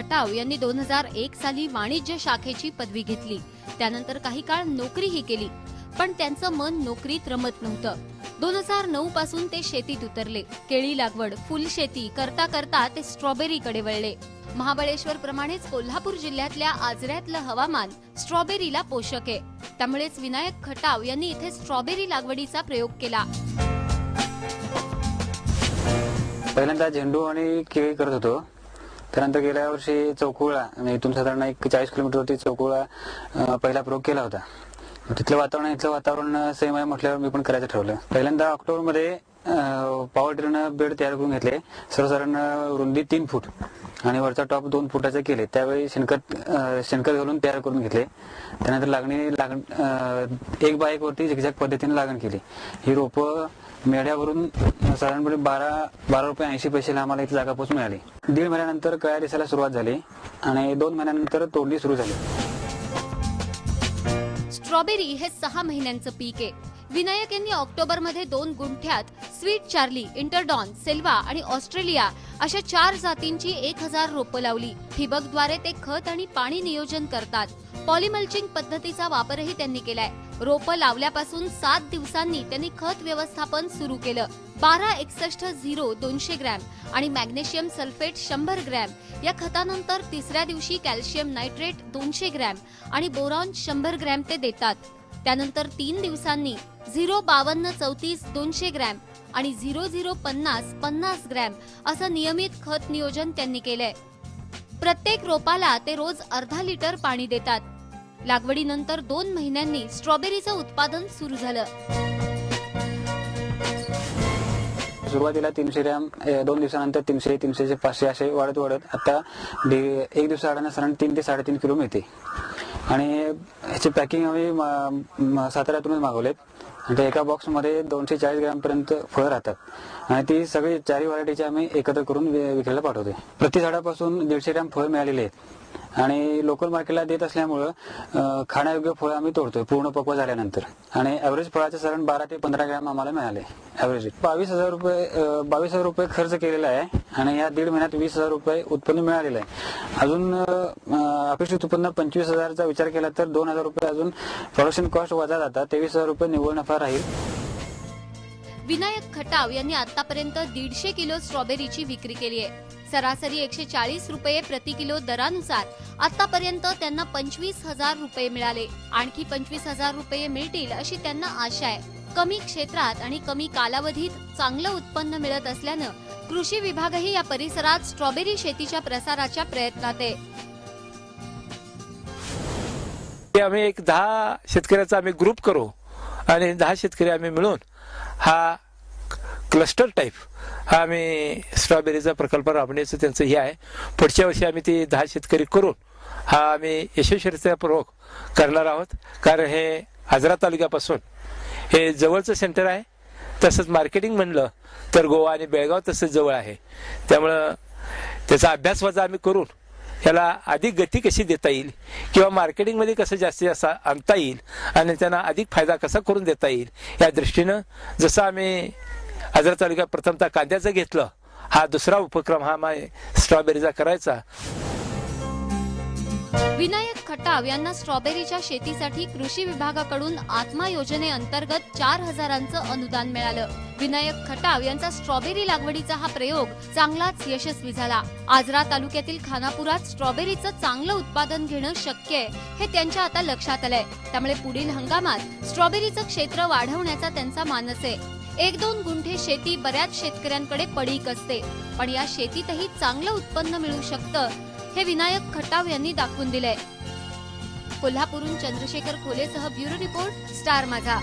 खटाव यांनी 2001 साली वाणिज्य शाखेची पदवी घेतली। त्यानंतर काही काळ नोकरीही केली, पण त्यांचं मन नोकरीत रमत नव्हतं। 2009 पासून ते शेतीत उतरले। केळी लागवड, फुलशेती करता करता ते स्ट्रॉबेरीकडे वळले। महाबळेश्वर प्रमाणेच कोल्हापूर जिल्ह्यातल्या आजऱ्यातलं हवामान स्ट्रॉबेरीला पोषक आहे। त्यामुळेच विनायक खटाव यांनी इथे स्ट्रॉबेरी लागवडीचा प्रयोग केला। पहिल्यांदा झेंडू आणि केळी करत होतो। त्यानंतर गेल्या वर्षी चौकुळा आणि इथून साधारण 40 किलोमीटरवरती चौकुळा पहिला प्रयोग केला होता। तिथलं वातावरण इथलं वातावरण सेम आहे म्हटल्यावर मी पण करायचं ठरवलं। पहिल्यांदा ऑक्टोबरमध्ये पॉवर ड्रिलनं बेड तयार करून घेतले। सर्वसाधारण रुंदी 3 फूट आणि वरचा टॉप 2 फुटाचे केले। त्यावेळी शेणखत घालून तयार करून घेतले। त्यानंतर एक बाय एक वरती झिगझॅग पद्धतीने लागण केली। ही रोपं मेढ्यावरून साधारणपणे 12 रुपये 80 पैशाला आम्हाला इथे जागा पोच मिळाली। 1.5 महिन्यानंतर कळ्या दिसायला सुरुवात झाली आणि 2 महिन्यानंतर तोडणी सुरू झाली। स्ट्रॉबेरी हे 6 महिन्यांचं पीक आहे। विनायक यांनी ऑक्टोबरमध्ये 2 गुंठ्यात स्वीट चार्ली, इंटरडॉन, सेल्वा आणि ऑस्ट्रेलिया अशा 4 जातींची 1000 रोपं लावली। ठिबकद्वारे ते खत आणि पाणी नियोजन करतात। पॉलिमल्चिंग पद्धतीचा वापरही त्यांनी केलाय। रोपं लावल्यापासून 7 दिवसांनी त्यांनी खत व्यवस्थापन सुरू केलं। 1261-0 200 ग्रॅम आणि मॅग्नेशियम सल्फेट 100 ग्रॅम या खतानंतर तिसऱ्या दिवशी कॅल्शियम नायट्रेट 200 ग्रॅम आणि बोरॉन 100 ग्रॅम ते देतात। त्यानंतर 3 दिवसांनी 052-34 200 ग्रॅम आणि 0050-50 ग्रॅम असं नियमित खत नियोजन त्यांनी केलंय। प्रत्येक रोपाला ते रोज अर्धा लिटर पाणी देतात। लागवडीनंतर 2 महिन्यांनी स्ट्रॉबेरीचं उत्पादन सुरू झालं। सुरुवातीला 300 ग्रॅम, 2 दिवसानंतर 300, 300 500 असे वाढत आता 1 दिवसाआडाने साधारण 3 ते 3.5 किलो मिळते। आणि ह्याची पॅकिंग आम्ही साताऱ्यातूनच मागवलेत। आणि एका बॉक्समध्ये 240 ग्रॅम पर्यंत फळं राहतात आणि ती सगळी 4 व्हरायटीची आम्ही एकत्र करून विक्रीला पाठवतोय। प्रति झाडापासून 150 ग्रॅम फळ मिळालेले आहेत आणि लोकल मार्केटला देत असल्यामुळं खाण्यायोग्य फळ आम्ही तोडतोय पूर्ण पक्व झाल्यानंतर। आणि ॲव्हरेज फळाचे साधारण 12 ते 15 ग्रॅम आम्हाला मिळाले। ॲव्हरेज 22,000 रुपये खर्च केलेला आहे आणि या 1.5 महिन्यात 20,000 रुपये उत्पन्न मिळालेलं आहे। अजून अपेक्षित उत्पन्न 25,000चा विचार केला तर 2,000 रुपये अजून प्रोडक्शन कॉस्ट वजा जातात। 23,000 रुपये निव्वळ नफा राहील। विनायक खटाव यांनी आतापर्यंत 150 किलो स्ट्रॉबेरीची विक्री केली आहे। सरासरी 140 रुपये प्रति किलो दरानुसार आतापर्यंत त्यांना 25,000 रुपये मिळाले। आणखी 25,000 रुपये मिळतील अशी त्यांना आशा आहे। कमी क्षेत्रात आणि कमी कालावधीत चांगलं उत्पन्न मिळत असल्यानं कृषी विभागही या परिसरात स्ट्रॉबेरी शेतीच्या प्रसाराच्या प्रयत्नात आहे। आम्ही एक 10 शेतकऱ्याचा आम्ही ग्रुप करू आणि 10 शेतकरी आम्ही मिळून हा क्लस्टर टाइप हा आम्ही स्ट्रॉबेरीचा प्रकल्प राबवण्याचं त्यांचं हे आहे। पुढच्या वर्षी आम्ही ते 10 शेतकरी करून हा आम्ही यशस्वीरित्यापूर्वक करणार आहोत। कारण हे आजरा तालुक्यापासून हे जवळचं सेंटर आहे। तसंच मार्केटिंग म्हणलं तर गोवा आणि बेळगाव तसंच जवळ आहे। त्यामुळं त्याचा अभ्यास वजा आम्ही करून याला अधिक गती कशी देता येईल किंवा मार्केटिंगमध्ये कसं जास्तीत जास्त आणता येईल आणि त्यांना अधिक फायदा कसा करून देता येईल या दृष्टीनं जसं आम्ही आजरा तालुक्यात प्रथमतः कांद्याचं घेतलं, हा दुसरा उपक्रम हा स्ट्रॉबेरीचा करायचा। विनायक खटाव यांना स्ट्रॉबेरीच्या शेतीसाठी कृषी विभागाकडून आत्मा योजनेअंतर्गत 4,000चं अनुदान मिळालं। विनायक खटाव यांचा स्ट्रॉबेरी लागवडीचा हा प्रयोग चांगलाच यशस्वी झाला। आजरा तालुक्यातील खानापुरात स्ट्रॉबेरीचं चांगलं उत्पादन घेणं शक्य आहे हे त्यांच्या आता लक्षात आलंय। त्यामुळे पुढील हंगामात स्ट्रॉबेरीचं क्षेत्र वाढवण्याचा त्यांचा मानस आहे। 1-2 गुंठे शेती बऱ्याच शेतकऱ्यांकडे पडीक असते, पण या शेतीतही चांगलं उत्पन्न मिळू शकतं हे विनायक खटाव यांनी दाखवून दिलंय। कोल्हापूरहून चंद्रशेखर खोलेसह ब्युरो रिपोर्ट, स्टार माझा।